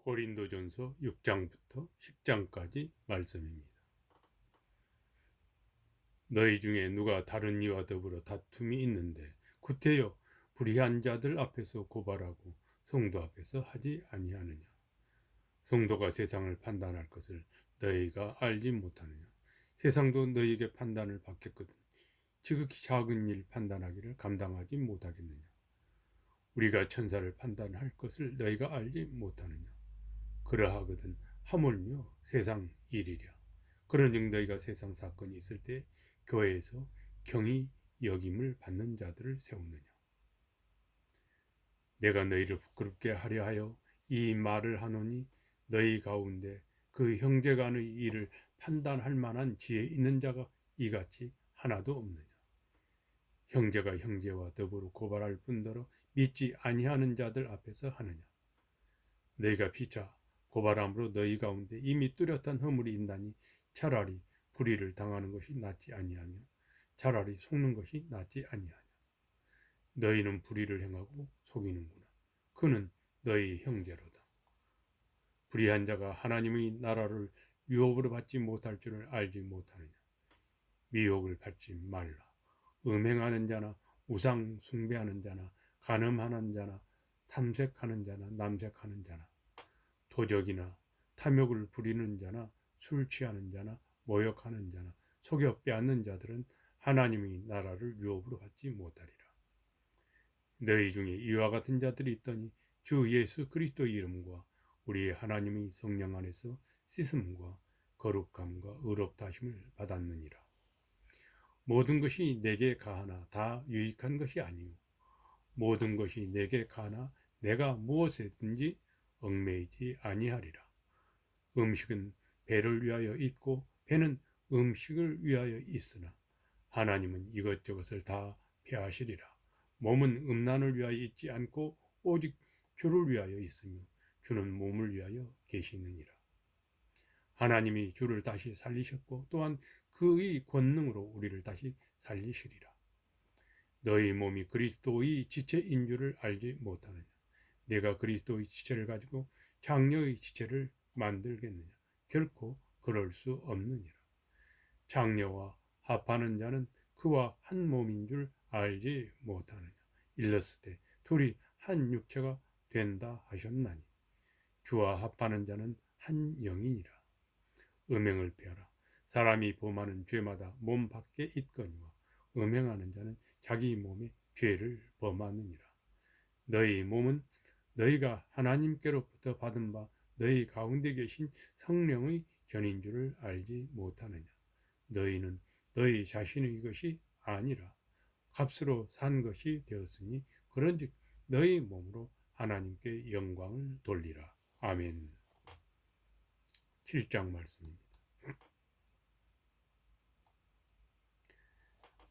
고린도전서 6장부터 10장까지 말씀입니다. 너희 중에 누가 다른 이와 더불어 다툼이 있는데 구태여 불의한 자들 앞에서 고발하고 성도 앞에서 하지 아니하느냐. 성도가 세상을 판단할 것을 너희가 알지 못하느냐. 세상도 너희에게 판단을 받겠거든 지극히 작은 일 판단하기를 감당하지 못하겠느냐. 우리가 천사를 판단할 것을 너희가 알지 못하느냐. 그러하거든 하물며 세상 일이랴. 그런즉 너희가 세상 사건이 있을 때 교회에서 경히 여김을 받는 자들을 세우느냐. 내가 너희를 부끄럽게 하려 하여 이 말을 하노니 너희 가운데 그 형제간의 일을 판단할 만한 지혜 있는 자가 이같이 하나도 없느냐. 형제가 형제와 더불어 고발할 뿐더러 믿지 아니하는 자들 앞에서 하느냐. 너희가 피차 고발함으로 너희 가운데 이미 뚜렷한 허물이 있나니 차라리 불의를 당하는 것이 낫지 아니하며 차라리 속는 것이 낫지 아니하냐. 너희는 불의를 행하고 속이는구나. 그는 너희 형제로다. 불의한 자가 하나님의 나라를 유업으로 받지 못할 줄을 알지 못하느냐. 미혹을 받지 말라. 음행하는 자나 우상 숭배하는 자나 간음하는 자나 탐색하는 자나 남색하는 자나 도적이나 탐욕을 부리는 자나 술 취하는 자나 모욕하는 자나 속여 빼앗는 자들은 하나님의 나라를 유업으로 받지 못하리라. 너희 중에 이와 같은 자들이 있더니 주 예수 그리스도의 이름과 우리 하나님의 성령 안에서 씻음과 거룩함과 의롭다 하심을 받았느니라. 모든 것이 내게 가하나 다 유익한 것이 아니요 모든 것이 내게 가하나 내가 무엇에든지 얽매이지 아니하리라. 음식은 배를 위하여 있고 배는 음식을 위하여 있으나 하나님은 이것저것을 다 폐하시리라. 몸은 음란을 위하여 있지 않고 오직 주를 위하여 있으며 주는 몸을 위하여 계시느니라. 하나님이 주를 다시 살리셨고 또한 그의 권능으로 우리를 다시 살리시리라. 너희 몸이 그리스도의 지체인 줄을 알지 못하느냐. 내가 그리스도의 지체를 가지고 장녀의 지체를 만들겠느냐. 결코 그럴 수 없느니라. 장녀와 합하는 자는 그와 한 몸인 줄 알지 못하느냐. 일렀으되 둘이 한 육체가 된다 하셨나니 주와 합하는 자는 한 영이니라. 음행을 피하라. 사람이 범하는 죄마다 몸 밖에 있거니와 음행하는 자는 자기 몸에 죄를 범하느니라. 너희 몸은 너희가 하나님께로부터 받은 바 너희 가운데 계신 성령의 전인 줄을 알지 못하느냐. 너희는 너희 자신의 것이 아니라 값으로 산 것이 되었으니 그런즉 너희 몸으로 하나님께 영광을 돌리라. 아멘. 7장 말씀입니다.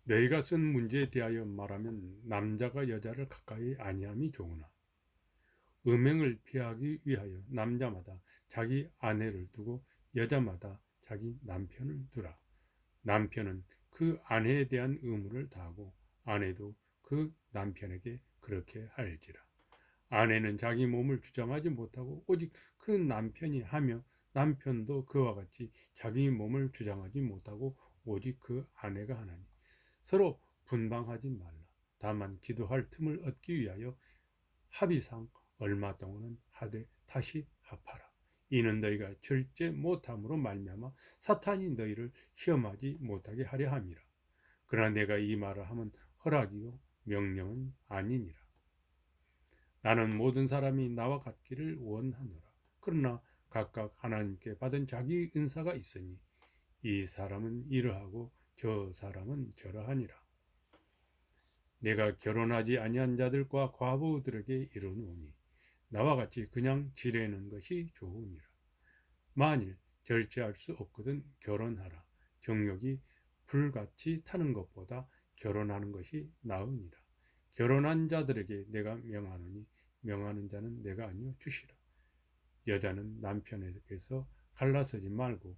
너희가 쓴 문제에 대하여 말하면 남자가 여자를 가까이 아니함이 좋으나 음행을 피하기 위하여 남자마다 자기 아내를 두고 여자마다 자기 남편을 두라. 남편은 그 아내에 대한 의무를 다하고 아내도 그 남편에게 그렇게 할지라. 아내는 자기 몸을 주장하지 못하고 오직 그 남편이 하며 남편도 그와 같이 자기 몸을 주장하지 못하고 오직 그 아내가 하나니 서로 분방하지 말라. 다만 기도할 틈을 얻기 위하여 합의상 얼마 동안은 하되 다시 합하라. 이는 너희가 절제 못함으로 말미암아 사탄이 너희를 시험하지 못하게 하려 함이라. 그러나 내가 이 말을 하면 허락이요 명령은 아니니라. 나는 모든 사람이 나와 같기를 원하노라. 그러나 각각 하나님께 받은 자기 은사가 있으니 이 사람은 이러하고 저 사람은 저러하니라. 내가 결혼하지 아니한 자들과 과부들에게 이르노니 나와 같이 그냥 지내는 것이 좋으니라. 만일 절제할 수 없거든 결혼하라. 정욕이 불같이 타는 것보다 결혼하는 것이 나으니라. 결혼한 자들에게 내가 명하노니 명하는 자는 내가 아니요 주시라. 여자는 남편에게서 갈라서지 말고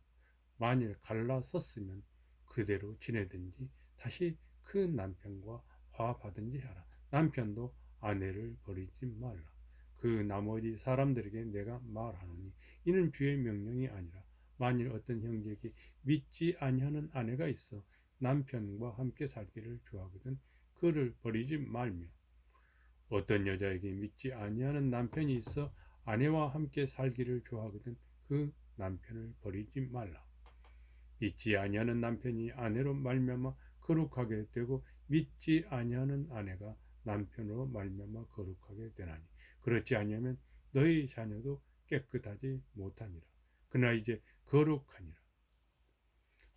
만일 갈라섰으면 그대로 지내든지 다시 그 남편과 화합하든지 하라. 남편도 아내를 버리지 말라. 그 나머지 사람들에게 내가 말하노니 이는 주의 명령이 아니라 만일 어떤 형제에게 믿지 아니하는 아내가 있어 남편과 함께 살기를 좋아하거든 그를 버리지 말며 어떤 여자에게 믿지 아니하는 남편이 있어 아내와 함께 살기를 좋아하거든 그 남편을 버리지 말라. 믿지 아니하는 남편이 아내로 말미암아 거룩하게 되고 믿지 아니하는 아내가 남편으로 말미암아 거룩하게 되나니 그렇지 아니하면 너희 자녀도 깨끗하지 못하니라. 그러나 이제 거룩하니라.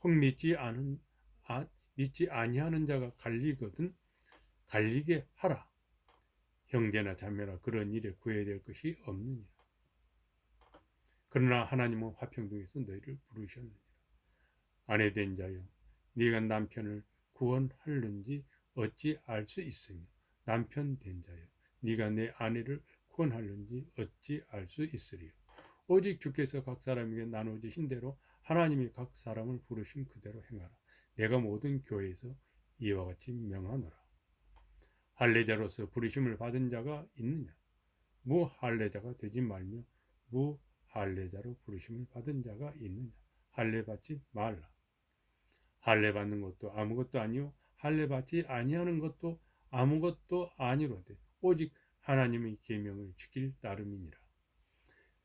혹 믿지 아니하는 자가 갈리거든 갈리게 하라. 형제나 자매나 그런 일에 구애될 것이 없느니라. 그러나 하나님은 화평중에서 너희를 부르셨느니라. 아내된 자여 네가 남편을 구원하는지 어찌 알 수 있으며 남편 된 자여 네가 내 아내를 구원하는지 어찌 알 수 있으리요. 오직 주께서 각 사람에게 나눠주신 대로 하나님이 각 사람을 부르신 그대로 행하라. 내가 모든 교회에서 이와 같이 명하노라. 할례자로서 부르심을 받은 자가 있느냐? 무할례자가 되지 말며 무할례자로 부르심을 받은 자가 있느냐? 할례 받지 말라. 할례 받는 것도 아무것도 아니요 할례 받지 아니하는 것도 아무것도 아니로되 오직 하나님의 계명을 지킬 따름이니라.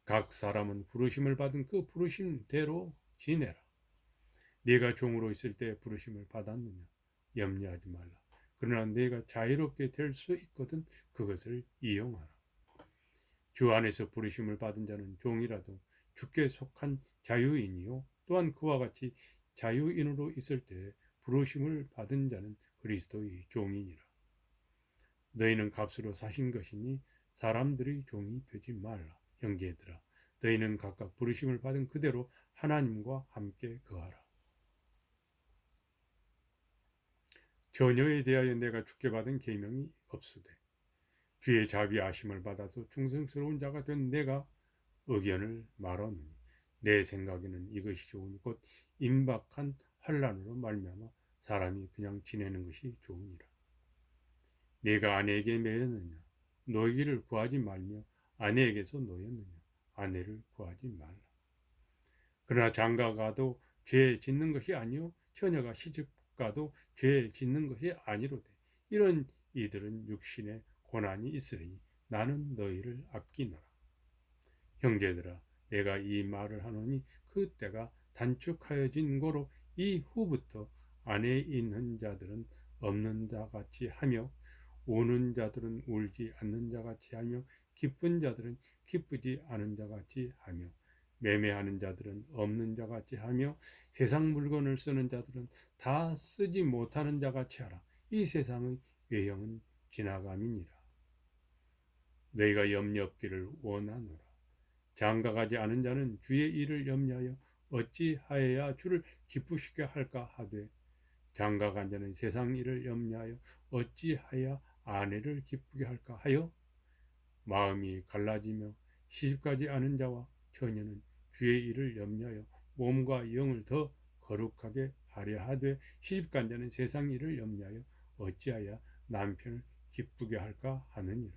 각 사람은 부르심을 받은 그 부르심대로 지내라. 네가 종으로 있을 때 부르심을 받았느냐? 염려하지 말라. 그러나 네가 자유롭게 될 수 있거든 그것을 이용하라. 주 안에서 부르심을 받은 자는 종이라도 주께 속한 자유인이요 또한 그와 같이 자유인으로 있을 때 부르심을 받은 자는 그리스도의 종이니라. 너희는 값으로 사신 것이니 사람들의 종이 되지 말라. 형제들아 너희는 각각 부르심을 받은 그대로 하나님과 함께 거하라. 자녀에 대하여 내가 주께 받은 계명이 없으되 주의 자비하심을 받아서 충성스러운 자가 된 내가 의견을 말하노니 내 생각에는 이것이 좋으니 곧 임박한 환난으로 말미암아 사람이 그냥 지내는 것이 좋으니라. 내가 아내에게 매였느냐 노이기를 구하지 말며 아내에게서 노였느냐 아내를 구하지 말라. 그러나 장가가도 죄 짓는 것이 아니요 처녀가 시집가도 죄 짓는 것이 아니로되 이런 이들은 육신에 고난이 있으리니 나는 너희를 아끼노라. 형제들아 내가 이 말을 하노니 그 때가 단축하여진 거로 이후부터 안에 있는 자들은 없는 자같이 하며 우는 자들은 울지 않는 자같이 하며 기쁜 자들은 기쁘지 않은 자같이 하며 매매하는 자들은 없는 자같이 하며 세상 물건을 쓰는 자들은 다 쓰지 못하는 자같이 하라. 이 세상의 외형은 지나감이니라. 너희가 염려 없기를 원하노라. 장가가지 않은 자는 주의 일을 염려하여 어찌하여야 주를 기쁘시게 할까 하되 장가간 자는 세상 일을 염려하여 어찌하여 아내를 기쁘게 할까 하여 마음이 갈라지며 시집가지 않은 자와 처녀는 주의 일을 염려하여 몸과 영을 더 거룩하게 하려 하되 시집간 자는 세상 일을 염려하여 어찌하여 남편을 기쁘게 할까 하느니라.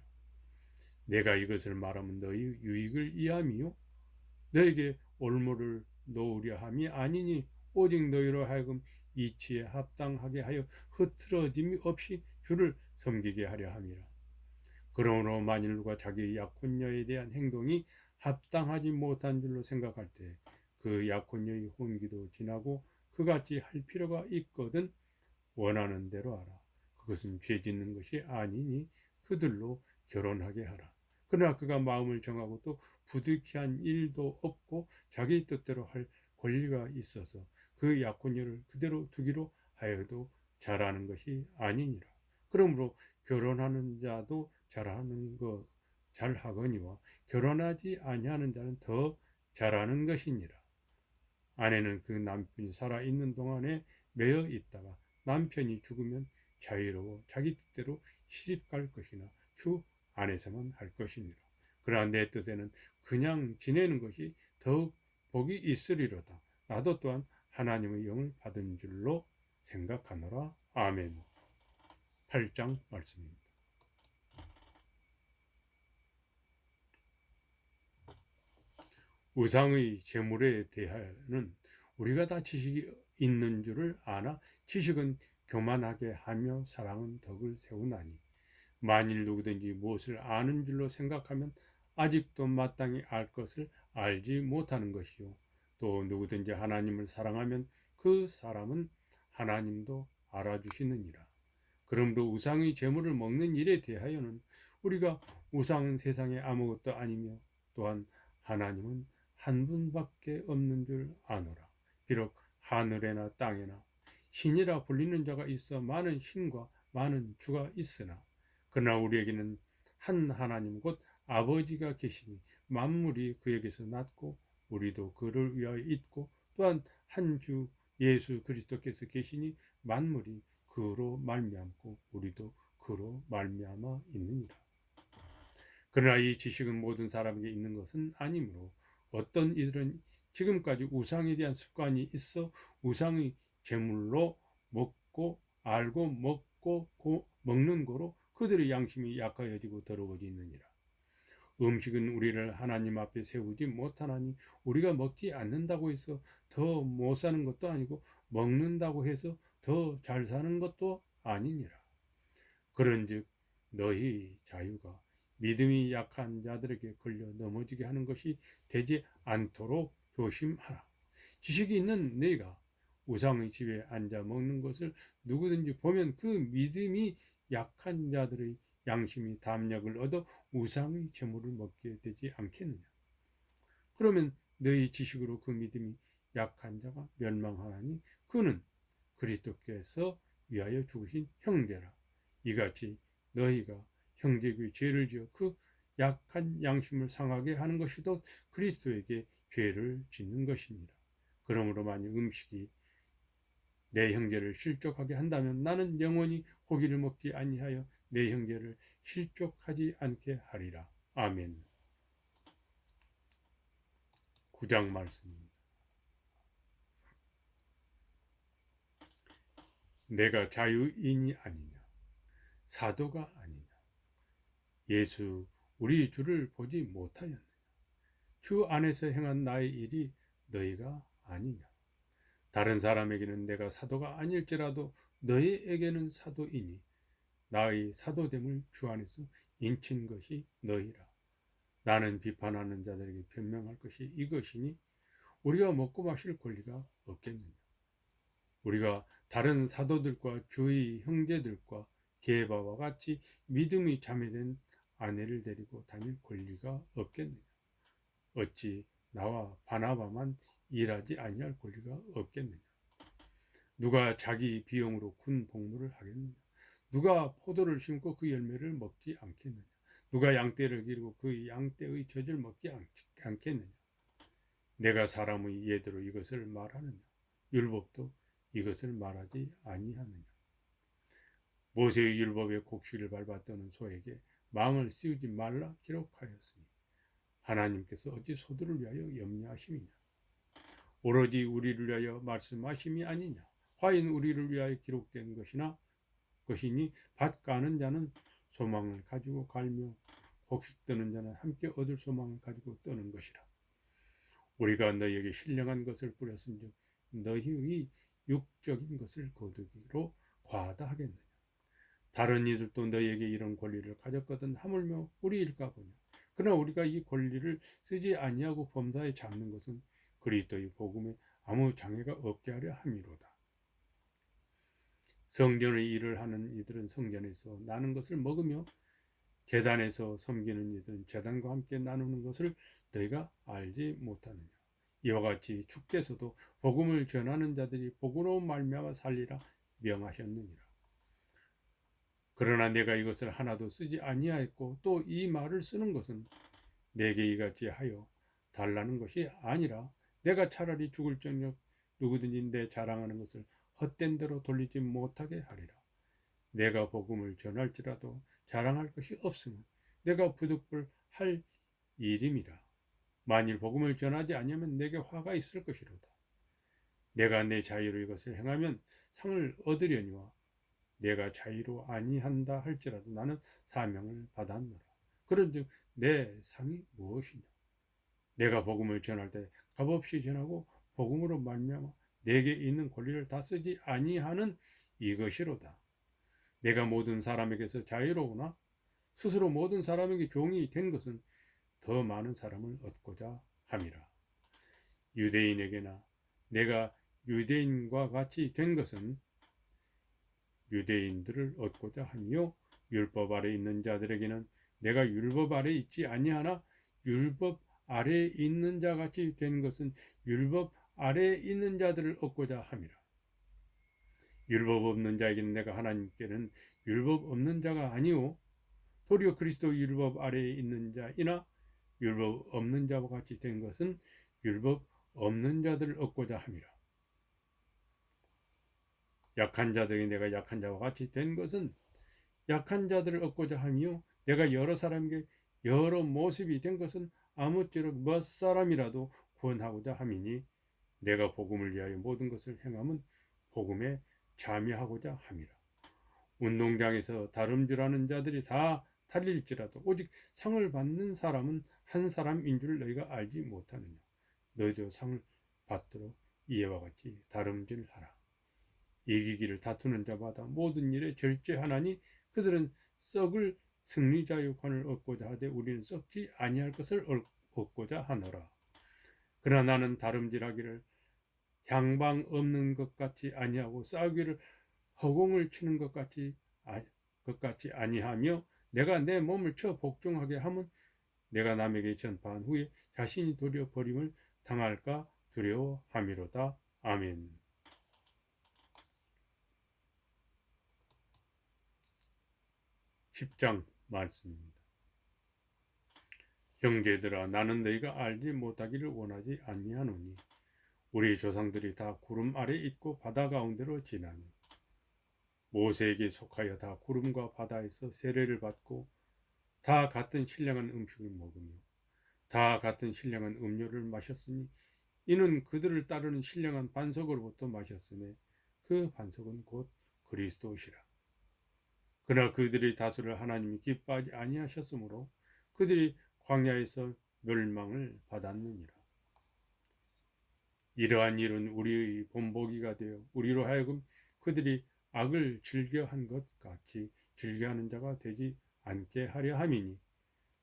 내가 이것을 말하면 너희 유익을 이함이요 너에게 올무를 놓으려 함이 아니니 오직 너희로 하여금 이치에 합당하게 하여 흐트러짐이 없이 주를 섬기게 하려 함이라. 그러므로 만일 누가 자기 약혼녀에 대한 행동이 합당하지 못한 줄로 생각할 때 그 약혼녀의 혼기도 지나고 그같이 할 필요가 있거든 원하는 대로 하라. 그것은 죄 짓는 것이 아니니 그들로 결혼하게 하라. 그러나 그가 마음을 정하고 또 부득이한 일도 없고 자기 뜻대로 할 권리가 있어서 그 약혼녀를 그대로 두기로 하여도 잘하는 것이 아니니라. 그러므로 결혼하는 자도 잘하거니와 결혼하지 아니하는 자는 더 잘하는 것이니라. 아내는 그 남편이 살아있는 동안에 매여 있다가 남편이 죽으면 자유로워 자기 뜻대로 시집갈 것이나 주 안에서만 할 것이니라. 그러나 내 뜻에는 그냥 지내는 것이 더욱 복이 있으리로다. 나도 또한 하나님의 영을 받은 줄로 생각하노라. 아멘. 8장 말씀입니다. 우상의 제물에 대하여는 우리가 다 지식이 있는 줄을 아나 지식은 교만하게 하며 사랑은 덕을 세우나니 만일 누구든지 무엇을 아는 줄로 생각하면 아직도 마땅히 알 것을 알지 못하는 것이요 또 누구든지 하나님을 사랑하면 그 사람은 하나님도 알아주시느니라. 그러므로 우상의 제물을 먹는 일에 대하여는 우리가 우상은 세상에 아무것도 아니며 또한 하나님은 한 분밖에 없는 줄 아노라. 비록 하늘에나 땅에나 신이라 불리는 자가 있어 많은 신과 많은 주가 있으나 그러나 우리에게는 한 하나님 곧 아버지가 계시니 만물이 그에게서 났고 우리도 그를 위하여 있고 또한 한 주 예수 그리스도께서 계시니 만물이 그로 말미암고 우리도 그로 말미암아 있느니라. 그러나 이 지식은 모든 사람에게 있는 것은 아니므로 어떤 이들은 지금까지 우상에 대한 습관이 있어 우상의 제물로 먹고 알고 먹고 먹는 거로 그들의 양심이 약하여지고 더러워지느니라. 음식은 우리를 하나님 앞에 세우지 못하나니 우리가 먹지 않는다고 해서 더 못 사는 것도 아니고 먹는다고 해서 더 잘 사는 것도 아니니라. 그런즉 너희 자유가 믿음이 약한 자들에게 걸려 넘어지게 하는 것이 되지 않도록 조심하라. 지식이 있는 너희가 우상의 집에 앉아 먹는 것을 누구든지 보면 그 믿음이 약한 자들의 양심이 담력을 얻어 우상의 제물을 먹게 되지 않겠느냐. 그러면 너희 지식으로 그 믿음이 약한 자가 멸망하나니 그는 그리스도께서 위하여 죽으신 형제라. 이같이 너희가 형제에게 죄를 지어 그 약한 양심을 상하게 하는 것이도 그리스도에게 죄를 짓는 것이니라. 그러므로 만일 음식이 내 형제를 실족하게 한다면 나는 영원히 고기를 먹지 아니하여 내 형제를 실족하지 않게 하리라. 아멘. 9장 말씀입니다. 내가 자유인이 아니냐 사도가 아니냐 예수 우리 주를 보지 못하였느냐 주 안에서 행한 나의 일이 너희가 아니냐 다른 사람에게는 내가 사도가 아닐지라도 너희에게는 사도이니 나의 사도됨을 주 안에서 인친 것이 너희라. 나는 비판하는 자들에게 변명할 것이 이것이니 우리가 먹고 마실 권리가 없겠느냐. 우리가 다른 사도들과 주의 형제들과 게바와 같이 믿음이 자매된 아내를 데리고 다닐 권리가 없겠느냐. 어찌 나와 바나바만 일하지 아니할 권리가 없겠느냐. 누가 자기 비용으로 군 복무를 하겠느냐. 누가 포도를 심고 그 열매를 먹지 않겠느냐. 누가 양떼를 기르고 그 양떼의 젖을 먹지 않겠느냐. 내가 사람의 예대로 이것을 말하느냐. 율법도 이것을 말하지 아니하느냐. 모세의 율법의 곡식을 밟았던 소에게 망을 씌우지 말라 기록하였으니 하나님께서 어찌 소들을 위하여 염려하심이냐. 오로지 우리를 위하여 말씀하심이 아니냐. 과연 우리를 위하여 기록된 것이니 밭 가는 자는 소망을 가지고 갈며 곡식 뜨는 자는 함께 얻을 소망을 가지고 뜨는 것이라. 우리가 너희에게 신령한 것을 뿌렸은즉 너희의 육적인 것을 거두기로 과하다 하겠느냐. 다른 이들도 너희에게 이런 권리를 가졌거든 하물며 우리일까 보냐. 그러나 우리가 이 권리를 쓰지 아니하고 범사에 잡는 것은 그리스도의 복음에 아무 장애가 없게 하려 함이로다. 성전의 일을 하는 이들은 성전에서 나는 것을 먹으며 제단에서 섬기는 이들은 제단과 함께 나누는 것을 너희가 알지 못하느냐. 이와 같이 주께서도 복음을 전하는 자들이 복으로 말미암아 살리라 명하셨느니라. 그러나 내가 이것을 하나도 쓰지 아니하였고 또 이 말을 쓰는 것은 내게 이같이 하여 달라는 것이 아니라 내가 차라리 죽을 적력 누구든지 내 자랑하는 것을 헛된 대로 돌리지 못하게 하리라. 내가 복음을 전할지라도 자랑할 것이 없으면 내가 부득불할 일임이라. 만일 복음을 전하지 아니하면 내게 화가 있을 것이로다. 내가 내 자유로 이것을 행하면 상을 얻으려니와 내가 자유로 아니한다 할지라도 나는 사명을 받았노라. 그런즉 내 상이 무엇이냐. 내가 복음을 전할 때 값없이 전하고 복음으로 말미암아 내게 있는 권리를 다 쓰지 아니하는 이것이로다. 내가 모든 사람에게서 자유로우나 스스로 모든 사람에게 종이 된 것은 더 많은 사람을 얻고자 함이라. 유대인에게나 내가 유대인과 같이 된 것은 유대인들을 얻고자 하며 율법 아래 있는 자들에게는 내가 율법 아래 있지 아니하나 율법 아래 있는 자 같이 된 것은 율법 아래 있는 자들을 얻고자 함이라. 율법 없는 자에게는 내가 하나님께는 율법 없는 자가 아니오 도리어 그리스도 율법 아래에 있는 자이나 율법 없는 자와 같이 된 것은 율법 없는 자들을 얻고자 함이라. 약한 자들이 내가 약한 자와 같이 된 것은 약한 자들을 얻고자 하며 내가 여러 사람에게 여러 모습이 된 것은 아무쪼록 몇 사람이라도 구원하고자 함이니 내가 복음을 위하여 모든 것을 행함은 복음에 참여하고자 함이라. 운동장에서 다름질하는 자들이 다 달릴지라도 오직 상을 받는 사람은 한 사람인 줄 너희가 알지 못하느냐. 너희도 상을 받도록 이와 같이 다름질하라. 이기기를 다투는 자마다 모든 일에 절제하나니 그들은 썩을 승리자유관을 얻고자 하되 우리는 썩지 아니할 것을 얻고자 하노라. 그러나 나는 다름질하기를 향방 없는 것 같이 아니하고 싸우기를 허공을 치는 것 같이 아니하며 내가 내 몸을 쳐 복종하게 하면 내가 남에게 전파한 후에 자신이 도리어 버림을 당할까 두려워함이로다. 아멘. 10장 말씀입니다. 형제들아 나는 너희가 알지 못하기를 원하지 아니하노니 우리 조상들이 다 구름 아래 있고 바다 가운데로 지나며 모세에게 속하여 다 구름과 바다에서 세례를 받고 다 같은 신령한 음식을 먹으며 다 같은 신령한 음료를 마셨으니 이는 그들을 따르는 신령한 반석으로부터 마셨음에 그 반석은 곧 그리스도시라. 그러나 그들의 다수를 하나님이 기뻐하지 아니하셨으므로 그들이 광야에서 멸망을 받았느니라. 이러한 일은 우리의 본보기가 되어 우리로 하여금 그들이 악을 즐겨한 것 같이 즐겨하는 자가 되지 않게 하려 함이니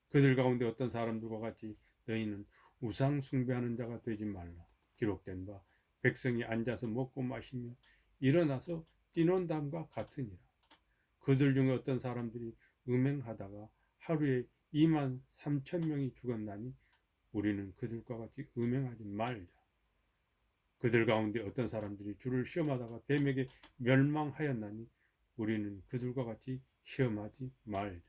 그들 가운데 어떤 사람들과 같이 너희는 우상 숭배하는 자가 되지 말라. 기록된 바 백성이 앉아서 먹고 마시며 일어나서 뛰논담과 같으니라. 그들 중에 어떤 사람들이 음행하다가 하루에 2만 3천 명이 죽었나니 우리는 그들과 같이 음행하지 말자. 그들 가운데 어떤 사람들이 주를 시험하다가 뱀에게 멸망하였나니 우리는 그들과 같이 시험하지 말자.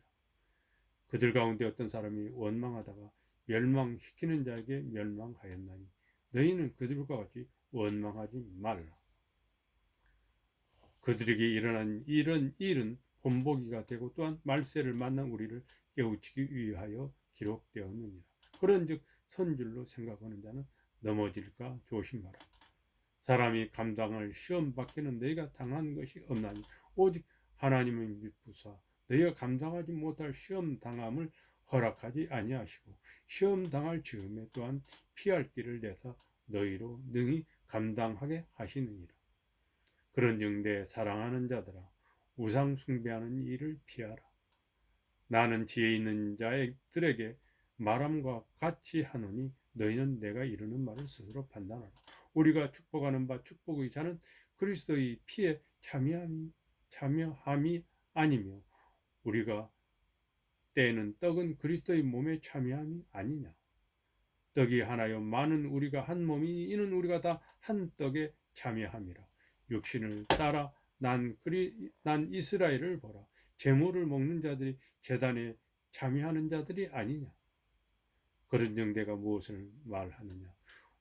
그들 가운데 어떤 사람이 원망하다가 멸망시키는 자에게 멸망하였나니 너희는 그들과 같이 원망하지 말라. 그들에게 일어난 이런 일은 본보기가 되고 또한 말세를 만난 우리를 깨우치기 위하여 기록되었느니라. 그런즉 선줄로 생각하는 자는 넘어질까 조심하라. 사람이 감당할 시험 밖에는 너희가 당한 것이 없나니 오직 하나님의 미쁘사 너희가 감당하지 못할 시험 당함을 허락하지 아니하시고 시험 당할 즈음에 또한 피할 길을 내사 너희로 능히 감당하게 하시느니라. 그런즉 내 사랑하는 자들아 우상 숭배하는 일을 피하라. 나는 지혜 있는 자들에게 말함과 같이 하노니 너희는 내가 이르는 말을 스스로 판단하라. 우리가 축복하는 바 축복의 자는 그리스도의 피에 참여함이 아니며 우리가 떼는 떡은 그리스도의 몸에 참여함이 아니냐. 떡이 하나요 많은 우리가 한 몸이 이는 우리가 다 한 떡에 참여함이라. 육신을 따라 난 이스라엘을 보라. 제물을 먹는 자들이 제단에 참여하는 자들이 아니냐. 그런즉 내가 무엇을 말하느냐.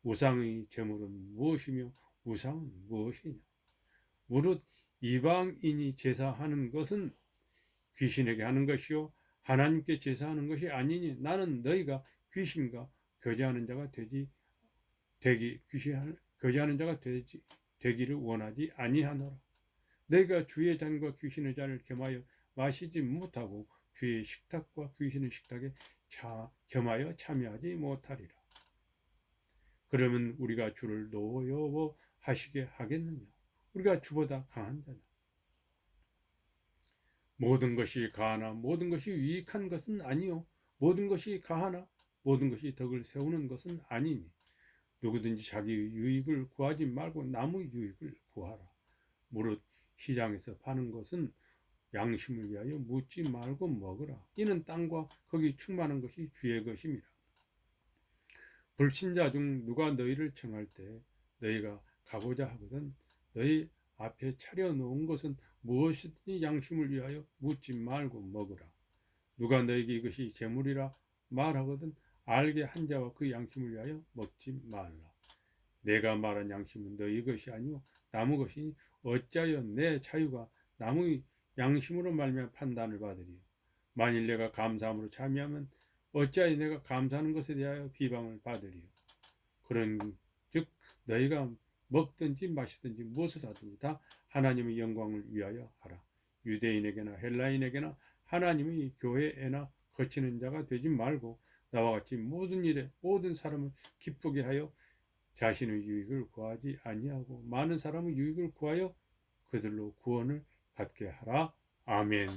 우상의 제물은 무엇이며 우상은 무엇이냐. 무릇 이방인이 제사하는 것은 귀신에게 하는 것이요 하나님께 제사하는 것이 아니니 나는 너희가 귀신과 교제하는 자가 되기를 원하지 아니하노라. 내가 주의 잔과 귀신의 잔을 겸하여 마시지 못하고 주의 식탁과 귀신의 식탁에 겸하여 참여하지 못하리라. 그러면 우리가 주를 노여워하시게 하겠느냐? 우리가 주보다 강한 자다. 모든 것이 가하나 모든 것이 유익한 것은 아니요. 모든 것이 가하나 모든 것이 덕을 세우는 것은 아니니 누구든지 자기 유익을 구하지 말고 남의 유익을 구하라. 무릇 시장에서 파는 것은 양심을 위하여 묻지 말고 먹으라. 이는 땅과 거기 충만한 것이 주의 것임이라. 불신자 중 누가 너희를 청할 때 너희가 가고자 하거든 너희 앞에 차려놓은 것은 무엇이든지 양심을 위하여 묻지 말고 먹으라. 누가 너희에게 이것이 재물이라 말하거든 알게 한 자와 그 양심을 위하여 먹지 말라. 내가 말한 양심은 너희 것이 아니요 남의 것이니 어찌하여 내 자유가 남의 양심으로 말미암아 판단을 받으리요. 만일 내가 감사함으로 참여하면 어찌하여 내가 감사하는 것에 대하여 비방을 받으리요. 그런즉 너희가 먹든지 마시든지 무엇을 하든지 다 하나님의 영광을 위하여 하라. 유대인에게나 헬라인에게나 하나님의 교회에나 거치는 자가 되지 말고 나와 같이 모든 일에 모든 사람을 기쁘게 하여 자신의 유익을 구하지 아니하고 많은 사람의 유익을 구하여 그들로 구원을 받게 하라. 아멘.